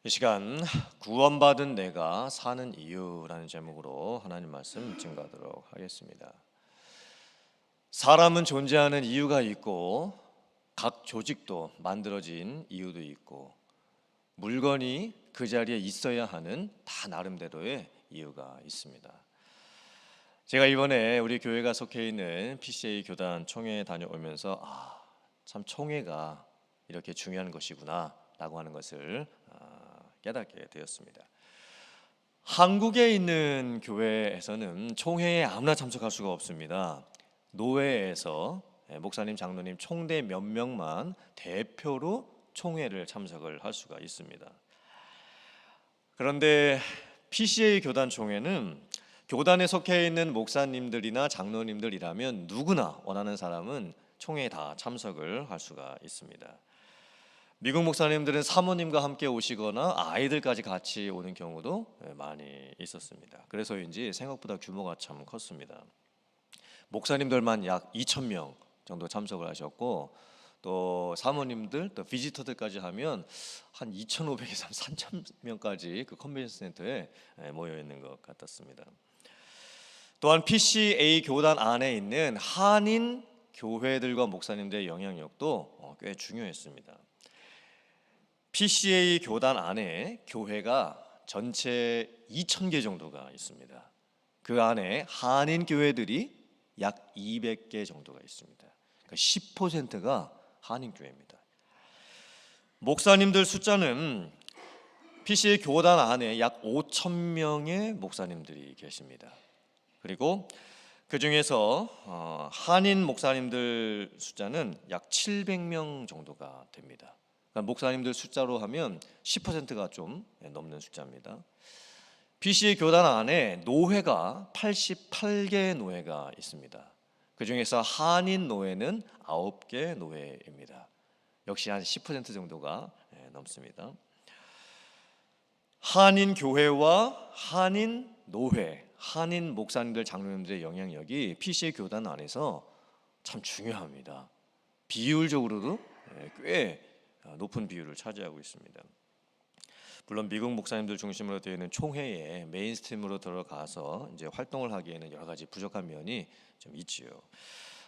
이 시간 구원받은 내가 사는 이유라는 제목으로 하나님 말씀 증거하도록 하겠습니다. 사람은 존재하는 이유가 있고 각 조직도 만들어진 이유도 있고 물건이 그 자리에 있어야 하는 다 나름대로의 이유가 있습니다. 제가 이번에 우리 교회가 속해 있는 PCA 교단 총회에 다녀오면서 참 총회가 이렇게 중요한 것이구나 라고 하는 것을 깨닫게 되었습니다. 한국에 있는 교회에서는 총회에 아무나 참석할 수가 없습니다. 노회에서 목사님, 장로님, 총대 몇 명만 대표로 총회를 참석을 할 수가 있습니다. 그런데 PCA 교단 총회는 교단에 속해 있는 목사님들이나 장로님들이라면 누구나 원하는 사람은 총회에 다 참석을 할 수가 있습니다. 미국 목사님들은 사모님과 함께 오시거나 아이들까지 같이 오는 경우도 많이 있었습니다. 그래서인지 생각보다 규모가 참 컸습니다. 목사님들만 약 2,000명 정도 참석을 하셨고 또 사모님들 또 비지터들까지 하면 한 2,500에서 3,000명까지 그 컨벤션 센터에 모여 있는 것 같았습니다. 또한 PCA 교단 안에 있는 한인 교회들과 목사님들의 영향력도 꽤 중요했습니다. PCA 교단 안에 교회가 전체 2,000개 정도가 있습니다. 그 안에 한인 교회들이 약 200개 정도가 있습니다. 그러니까 10%가 한인 교회입니다. 목사님들 숫자는 PCA 교단 안에 약 5,000명의 목사님들이 계십니다. 그리고 그 중에서 한인 목사님들 숫자는 약 700명 정도가 됩니다. 목사님들 숫자로 하면 10%가 좀 넘는 숫자입니다. PCA 교단 안에 노회가 88개 노회가 있습니다. 그 중에서 한인 노회는 9개 노회입니다. 역시 한 10% 정도가 넘습니다. 한인 교회와 한인 노회, 한인 목사님들, 장로님들의 영향력이 PCA 교단 안에서 참 중요합니다. 비율적으로도 꽤 높은 비율을 차지하고 있습니다. 물론 미국 목사님들 중심으로 되어 있는 총회에 메인스트림으로 들어가서 이제 활동을 하기에는 여러 가지 부족한 면이 좀 있지요.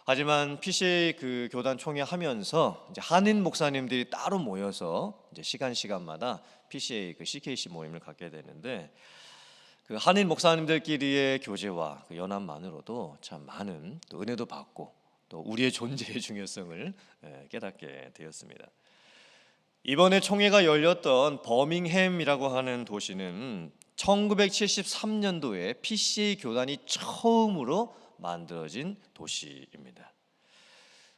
하지만 PCA 그 교단 총회 하면서 이제 한인 목사님들이 따로 모여서 이제 시간마다 PCA 그 CKC 모임을 갖게 되는데 그 한인 목사님들끼리의 교제와 그 연합만으로도 참 많은 또 은혜도 받고 또 우리의 존재의 중요성을 깨닫게 되었습니다. 이번에 총회가 열렸던 버밍햄이라고 하는 도시는 1973년도에 PCA 교단이 처음으로 만들어진 도시입니다.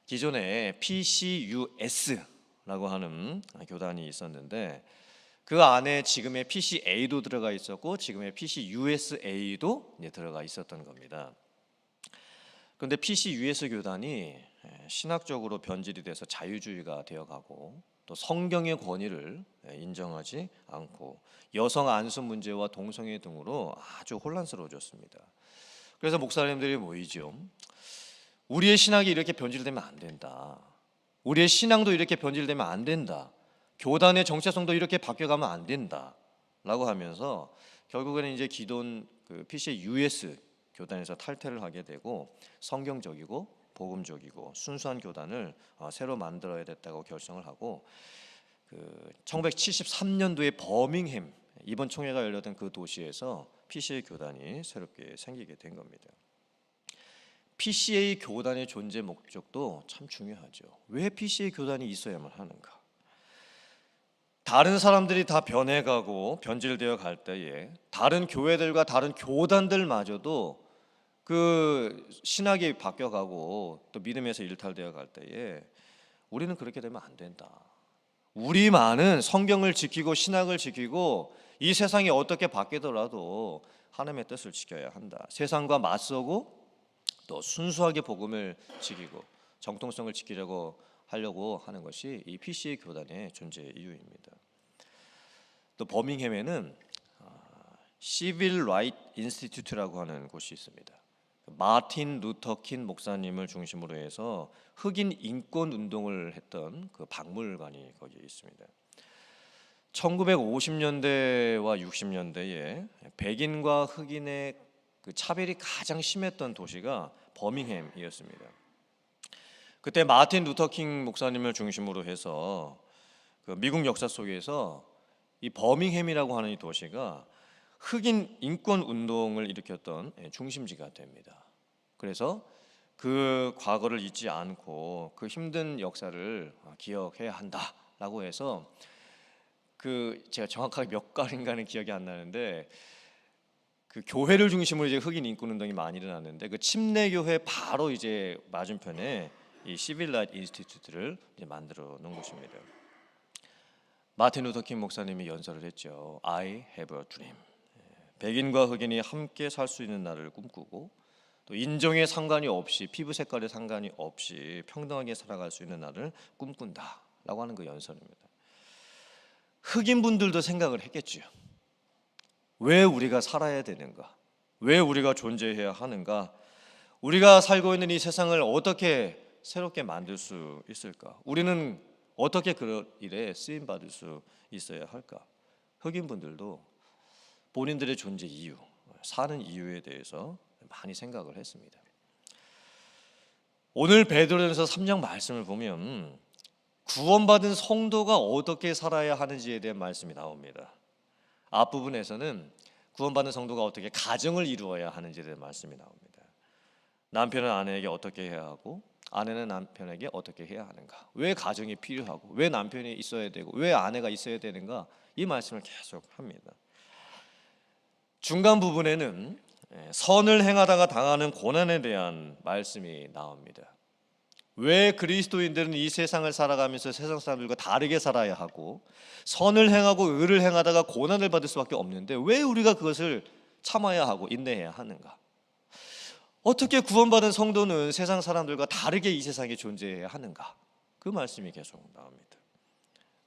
기존에 PCUS라고 하는 교단이 있었는데 그 안에 지금의 PCA도 들어가 있었고 지금의 PCUSA도 들어가 있었던 겁니다. 그런데 PCUS 교단이 신학적으로 변질이 돼서 자유주의가 되어가고 또 성경의 권위를 인정하지 않고 여성 안수 문제와 동성애 등으로 아주 혼란스러워졌습니다. 그래서 목사님들이 모이죠. 우리의 신학이 이렇게 변질되면 안 된다. 우리의 신앙도 이렇게 변질되면 안 된다. 교단의 정체성도 이렇게 바뀌어가면 안 된다. 라고 하면서 결국에는 이제 기존 그 PCUS 교단에서 탈퇴를 하게 되고 성경적이고 복음적이고 순수한 교단을 새로 만들어야 됐다고 결정을 하고 그 1973년도에 버밍햄 이번 총회가 열렸던 그 도시에서 PCA 교단이 새롭게 생기게 된 겁니다. PCA 교단의 존재 목적도 참 중요하죠. 왜 PCA 교단이 있어야만 하는가? 다른 사람들이 다 변해가고 변질되어 갈 때에 다른 교회들과 다른 교단들마저도 그 신학이 바뀌어가고 또 믿음에서 일탈되어 갈 때에 우리는 그렇게 되면 안 된다. 우리만은 성경을 지키고 신학을 지키고 이 세상이 어떻게 바뀌더라도 하나님의 뜻을 지켜야 한다. 세상과 맞서고 또 순수하게 복음을 지키고 정통성을 지키려고 하려고 하는 것이 이 PCA 교단의 존재 이유입니다. 또 버밍햄에는 Civil Rights Institute라고 하는 곳이 있습니다. 마틴 루터 킹 목사님을 중심으로 해서 흑인 인권 운동을 했던 그 박물관이 거기에 있습니다. 1950년대와 60년대에 백인과 흑인의 그 차별이 가장 심했던 도시가 버밍햄이었습니다. 그때 마틴 루터킹 목사님을 중심으로 해서 그 미국 역사 속에서 이 버밍햄이라고 하는 이 도시가 흑인 인권 운동을 일으켰던 중심지가 됩니다. 그래서 그 과거를 잊지 않고 그 힘든 역사를 기억해야 한다라고 해서 그 제가 정확하게 몇 가인가는 기억이 안 나는데 그 교회를 중심으로 이제 흑인 인권 운동이 많이 일어났는데 그 침례 교회 바로 이제 맞은편에 이 시빌 라이트 인스티튜트를 이제 만들어 놓은 곳입니다. 마틴 루터킹 목사님이 연설을 했죠. I have a dream. 백인과 흑인이 함께 살 수 있는 날을 꿈꾸고 또 인종에 상관이 없이 피부 색깔에 상관이 없이 평등하게 살아갈 수 있는 날을 꿈꾼다라고 하는 그 연설입니다. 흑인 분들도 생각을 했겠지요. 왜 우리가 살아야 되는가? 왜 우리가 존재해야 하는가? 우리가 살고 있는 이 세상을 어떻게 새롭게 만들 수 있을까? 우리는 어떻게 그런 일에 쓰임 받을 수 있어야 할까? 흑인 분들도 본인들의 존재 이유, 사는 이유에 대해서 많이 생각을 했습니다. 오늘 베드로전서 3장 말씀을 보면 구원받은 성도가 어떻게 살아야 하는지에 대한 말씀이 나옵니다. 앞부분에서는 구원받은 성도가 어떻게 가정을 이루어야 하는지에 대한 말씀이 나옵니다. 남편은 아내에게 어떻게 해야 하고 아내는 남편에게 어떻게 해야 하는가? 왜 가정이 필요하고 왜 남편이 있어야 되고 왜 아내가 있어야 되는가? 이 말씀을 계속 합니다. 중간 부분에는 선을 행하다가 당하는 고난에 대한 말씀이 나옵니다. 왜 그리스도인들은 이 세상을 살아가면서 세상 사람들과 다르게 살아야 하고 선을 행하고 의를 행하다가 고난을 받을 수밖에 없는데 왜 우리가 그것을 참아야 하고 인내해야 하는가? 어떻게 구원받은 성도는 세상 사람들과 다르게 이 세상에 존재해야 하는가? 그 말씀이 계속 나옵니다.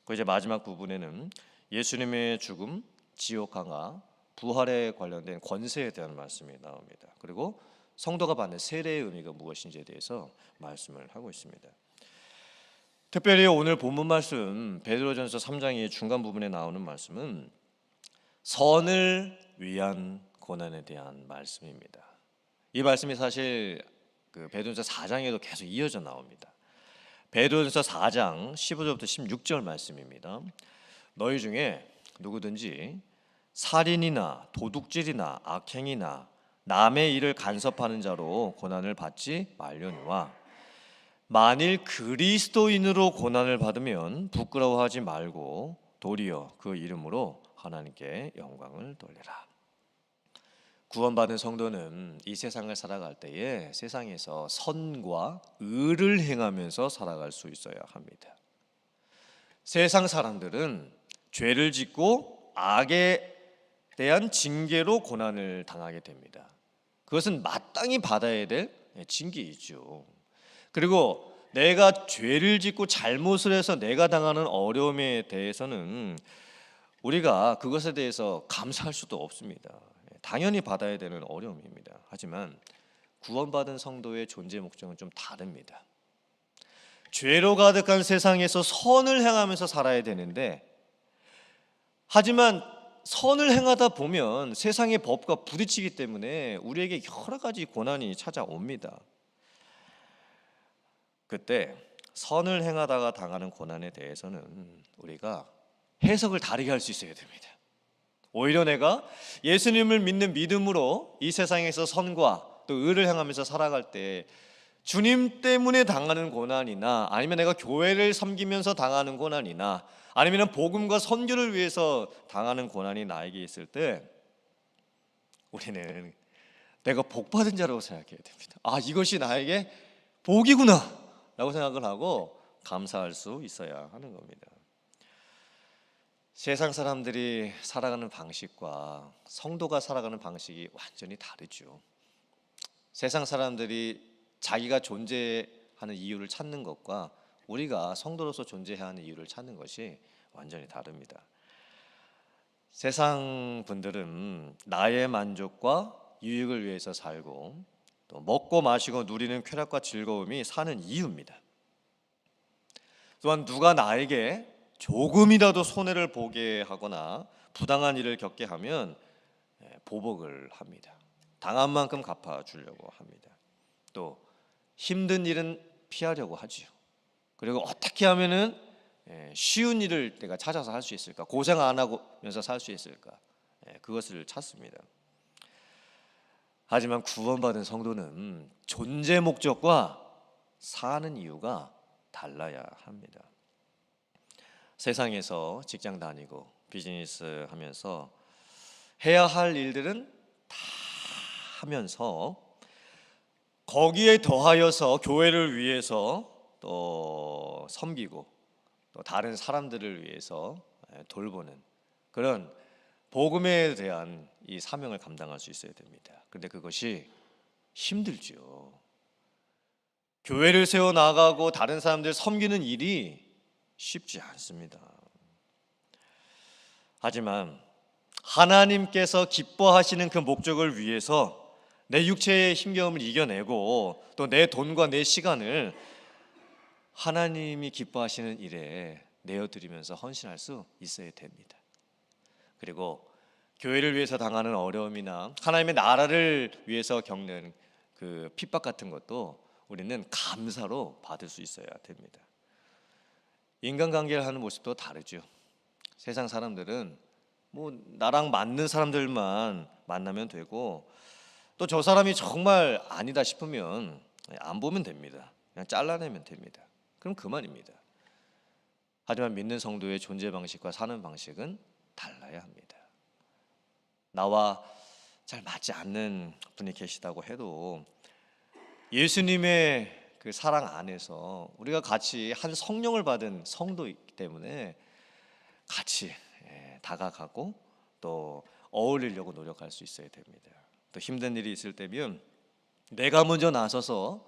그 이제 마지막 부분에는 예수님의 죽음, 지옥 강화, 부활에 관련된 권세에 대한 말씀이 나옵니다. 그리고 성도가 받는 세례의 의미가 무엇인지에 대해서 말씀을 하고 있습니다. 특별히 오늘 본문 말씀 베드로전서 3장의 중간 부분에 나오는 말씀은 선을 위한 고난에 대한 말씀입니다. 이 말씀이 사실 그 베드로전서 4장에도 계속 이어져 나옵니다. 베드로전서 4장 15절부터 16절 말씀입니다. 너희 중에 누구든지 살인이나 도둑질이나 악행이나 남의 일을 간섭하는 자로 고난을 받지 말려니와 만일 그리스도인으로 고난을 받으면 부끄러워하지 말고 도리어 그 이름으로 하나님께 영광을 돌리라. 구원받은 성도는 이 세상을 살아갈 때에 세상에서 선과 의를 행하면서 살아갈 수 있어야 합니다. 세상 사람들은 죄를 짓고 악에 대한 징계로 고난을 당하게 됩니다. 그것은 마땅히 받아야 될 징계이죠. 그리고 내가 죄를 짓고 잘못을 해서 내가 당하는 어려움에 대해서는 우리가 그것에 대해서 감사할 수도 없습니다. 당연히 받아야 되는 어려움입니다. 하지만 구원받은 성도의 존재 목적은 좀 다릅니다. 죄로 가득한 세상에서 선을 행하면서 살아야 되는데 하지만 선을 행하다 보면 세상의 법과 부딪히기 때문에 우리에게 여러 가지 고난이 찾아옵니다. 그때 선을 행하다가 당하는 고난에 대해서는 우리가 해석을 다르게 할 수 있어야 됩니다. 오히려 내가 예수님을 믿는 믿음으로 이 세상에서 선과 또 의를 행하면서 살아갈 때 주님 때문에 당하는 고난이나 아니면 내가 교회를 섬기면서 당하는 고난이나 아니면 복음과 선교를 위해서 당하는 고난이 나에게 있을 때 우리는 내가 복받은 자라고 생각해야 됩니다. 아, 이것이 나에게 복이구나 라고 생각을 하고 감사할 수 있어야 하는 겁니다. 세상 사람들이 살아가는 방식과 성도가 살아가는 방식이 완전히 다르죠. 세상 사람들이 자기가 존재하는 이유를 찾는 것과 우리가 성도로서 존재해야 하는 이유를 찾는 것이 완전히 다릅니다. 세상 분들은 나의 만족과 유익을 위해서 살고 또 먹고 마시고 누리는 쾌락과 즐거움이 사는 이유입니다. 또한 누가 나에게 조금이라도 손해를 보게 하거나 부당한 일을 겪게 하면 보복을 합니다. 당한 만큼 갚아주려고 합니다. 또 힘든 일은 피하려고 하지요. 그리고 어떻게 하면은 쉬운 일을 내가 찾아서 할 수 있을까? 고생 안 하면서 살 수 있을까? 그것을 찾습니다. 하지만 구원받은 성도는 존재 목적과 사는 이유가 달라야 합니다. 세상에서 직장 다니고 비즈니스 하면서 해야 할 일들은 다 하면서 거기에 더하여서 교회를 위해서 또 섬기고 또 다른 사람들을 위해서 돌보는 그런 복음에 대한 이 사명을 감당할 수 있어야 됩니다. 그런데 그것이 힘들죠. 교회를 세워 나가고 다른 사람들 섬기는 일이 쉽지 않습니다. 하지만 하나님께서 기뻐하시는 그 목적을 위해서 내 육체의 힘겨움을 이겨내고 또 내 돈과 내 시간을 하나님이 기뻐하시는 일에 내어드리면서 헌신할 수 있어야 됩니다. 그리고 교회를 위해서 당하는 어려움이나 하나님의 나라를 위해서 겪는 그 핍박 같은 것도 우리는 감사로 받을 수 있어야 됩니다. 인간관계를 하는 모습도 다르죠. 세상 사람들은 뭐 나랑 맞는 사람들만 만나면 되고 또 저 사람이 정말 아니다 싶으면 안 보면 됩니다. 그냥 잘라내면 됩니다. 그럼 그만입니다. 하지만 믿는 성도의 존재 방식과 사는 방식은 달라야 합니다. 나와 잘 맞지 않는 분이 계시다고 해도 예수님의 그 사랑 안에서 우리가 같이 한 성령을 받은 성도이기 때문에 같이 다가가고 또 어울리려고 노력할 수 있어야 됩니다. 또 힘든 일이 있을 때면 내가 먼저 나서서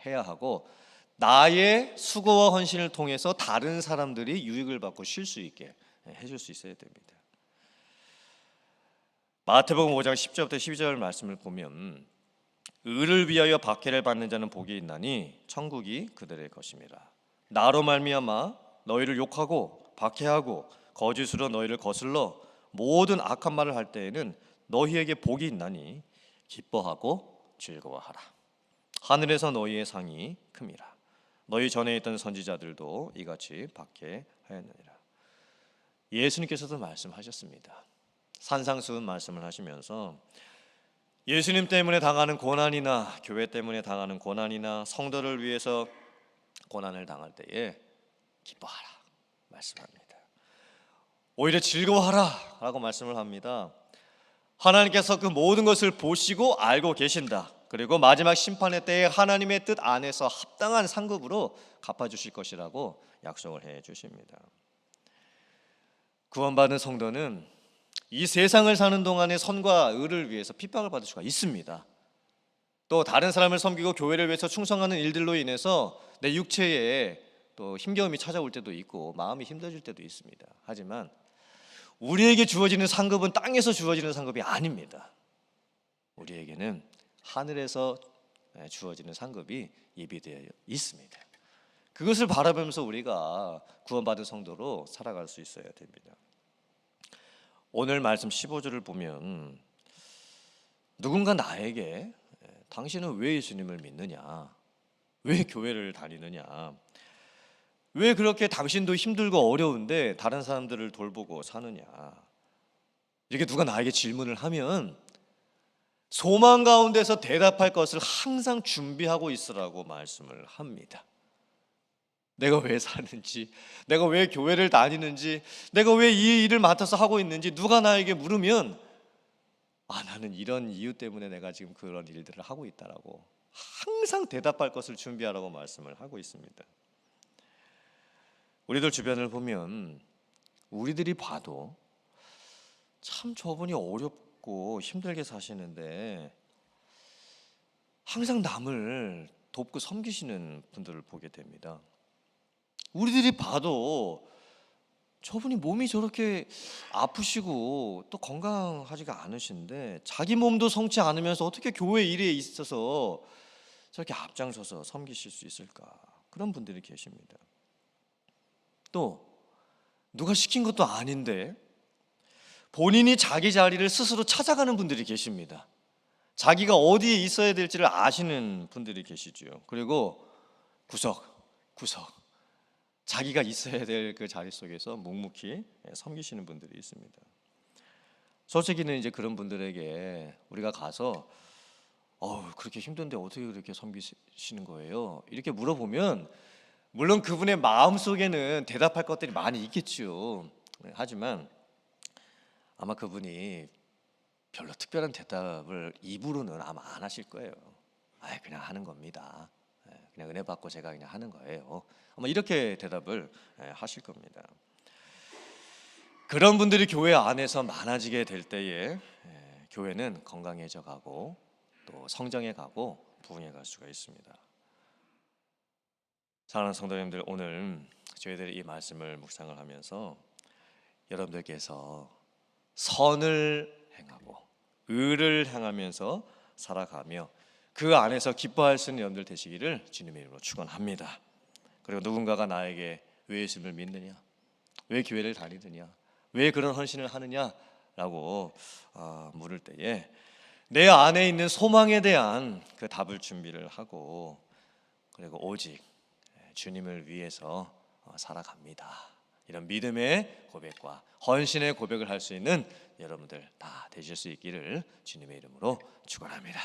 해야 하고 나의 수고와 헌신을 통해서 다른 사람들이 유익을 받고 쉴 수 있게 해줄 수 있어야 됩니다. 마태복음 5장 10절부터 12절 말씀을 보면 의를 위하여 박해를 받는 자는 복이 있나니 천국이 그들의 것입니다. 나로 말미암아 너희를 욕하고 박해하고 거짓으로 너희를 거슬러 모든 악한 말을 할 때에는 너희에게 복이 있나니 기뻐하고 즐거워하라. 하늘에서 너희의 상이 큼이라. 너희 전에 있던 선지자들도 이같이 박해하였느니라. 예수님께서도 말씀하셨습니다. 산상수훈 말씀을 하시면서 예수님 때문에 당하는 고난이나 교회 때문에 당하는 고난이나 성도를 위해서 고난을 당할 때에 기뻐하라 말씀합니다. 오히려 즐거워하라 라고 말씀을 합니다. 하나님께서 그 모든 것을 보시고 알고 계신다. 그리고 마지막 심판의 때에 하나님의 뜻 안에서 합당한 상급으로 갚아주실 것이라고 약속을 해 주십니다. 구원받은 성도는 이 세상을 사는 동안에 선과 의를 위해서 핍박을 받을 수가 있습니다. 또 다른 사람을 섬기고 교회를 위해서 충성하는 일들로 인해서 내 육체에 또 힘겨움이 찾아올 때도 있고 마음이 힘들어질 때도 있습니다. 하지만 우리에게 주어지는 상급은 땅에서 주어지는 상급이 아닙니다. 우리에게는 하늘에서 주어지는 상급이 예비되어 있습니다. 그것을 바라보면서 우리가 구원받은 성도로 살아갈 수 있어야 됩니다. 오늘 말씀 15절을 보면 누군가 나에게 당신은 왜 예수님을 믿느냐? 왜 교회를 다니느냐? 왜 그렇게 당신도 힘들고 어려운데 다른 사람들을 돌보고 사느냐? 이렇게 누가 나에게 질문을 하면 소망 가운데서 대답할 것을 항상 준비하고 있으라고 말씀을 합니다. 내가 왜 사는지, 내가 왜 교회를 다니는지, 내가 왜 이 일을 맡아서 하고 있는지 누가 나에게 물으면 나는 이런 이유 때문에 내가 지금 그런 일들을 하고 있다라고 항상 대답할 것을 준비하라고 말씀을 하고 있습니다. 우리들 주변을 보면 우리들이 봐도 참 저분이 어렵고 힘들게 사시는데 항상 남을 돕고 섬기시는 분들을 보게 됩니다. 우리들이 봐도 저분이 몸이 저렇게 아프시고 또 건강하지가 않으신데 자기 몸도 성치 않으면서 어떻게 교회 일에 있어서 저렇게 앞장서서 섬기실 수 있을까? 그런 분들이 계십니다. 또 누가 시킨 것도 아닌데 본인이 자기 자리를 스스로 찾아가는 분들이 계십니다. 자기가 어디에 있어야 될지를 아시는 분들이 계시죠. 그리고 구석구석 자기가 있어야 될 그 자리 속에서 묵묵히 섬기시는 분들이 있습니다. 솔직히는 이제 그런 분들에게 우리가 가서 그렇게 힘든데 어떻게 그렇게 섬기시는 거예요? 이렇게 물어보면 물론 그분의 마음속에는 대답할 것들이 많이 있겠죠. 하지만 아마 그분이 별로 특별한 대답을 입으로는 아마 안 하실 거예요. 그냥 하는 겁니다. 그냥 은혜 받고 제가 그냥 하는 거예요. 아마 이렇게 대답을 하실 겁니다. 그런 분들이 교회 안에서 많아지게 될 때에 교회는 건강해져 가고 또 성장해 가고 부흥해 갈 수가 있습니다. 사랑하는 성도님들, 오늘 저희들이 이 말씀을 묵상을 하면서 여러분들께서 선을 행하고 의를 행하면서 살아가며 그 안에서 기뻐할 수 있는 여러분들 되시기를 주님의 이름으로 축원합니다. 그리고 누군가가 나에게 왜 예수님을 믿느냐, 왜 교회를 다니느냐, 왜 그런 헌신을 하느냐라고 물을 때에 내 안에 있는 소망에 대한 그 답을 준비를 하고 그리고 오직 주님을 위해서 살아갑니다. 이런 믿음의 고백과 헌신의 고백을 할 수 있는 여러분들 다 되실 수 있기를 주님의 이름으로 축원합니다.